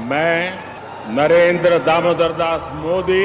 मैं नरेंद्र दामोदर दास मोदी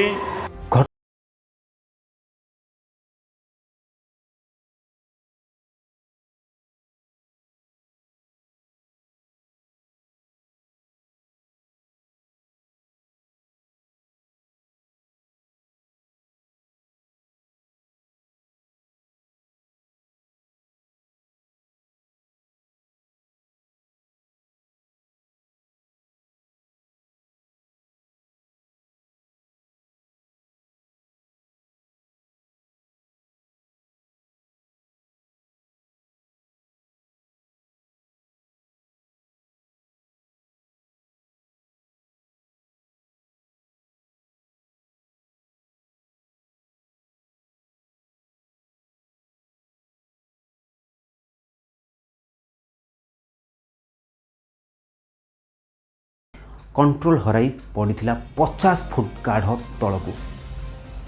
कंट्रोल हराई पड़ा 50 फुट गाढ़ तल को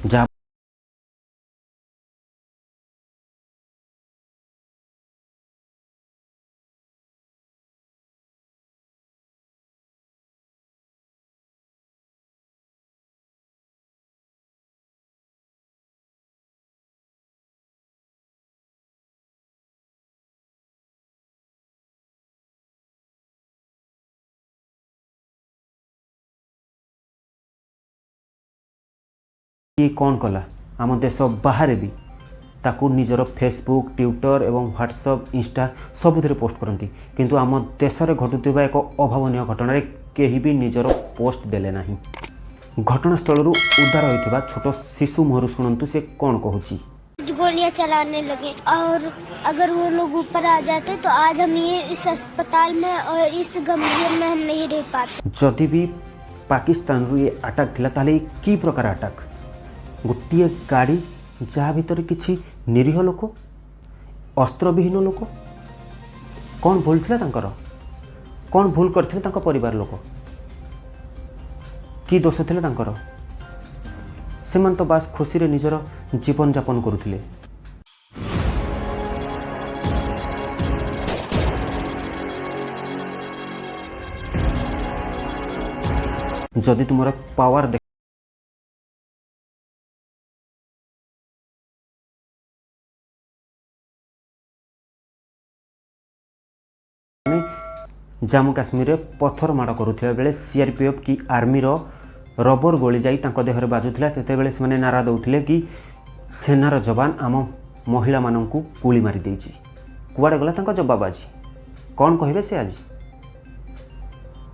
जहाँ ये कौन कला आम देश बाहर भी ताकू निजर फेसबुक ट्विटर एवं व्हाट्सएप इंस्टा सबुथ पोस्ट करती किंतु आम देश में घटुवा एक अभावन घटन कहीं भी निजर पोस्ट देले ना। घटनास्थल उद्धार होता छोट शिशु मुहर शुणु से कौन कहूँ। गोलियां चलाने लगे और अगर वो लोग ऊपर आ जाते तो आज हम ये इस अस्पताल में और इस गंभीर में हम नहीं रह पाते। जदि भी पाकिस्तान रु ये अटैक थिला ताले की प्रकार अटैक गोटे गाड़ी जहाँ भीतर किसी निरीह लोक अस्त्रविहीन लोक कौन भूल थिला तांकर कौन भूल करथिले तांको परिवार लोक की दोष थिले तांकर सेमान तो बास खुशी रे निजर जीवन यापन करुथिले। जदि तुमर पावर जम्मू काश्मीर में पत्थर माड़ करुवा बेले सीआरपीएफ की आर्मी रबर गोली जाई तांको देहरे बाजुला से से नारा दौले कि सेनार जवान आम महिला मानू गुली मारी देछि कुआडे गला तांको जवाब आज कौन कहे से आज।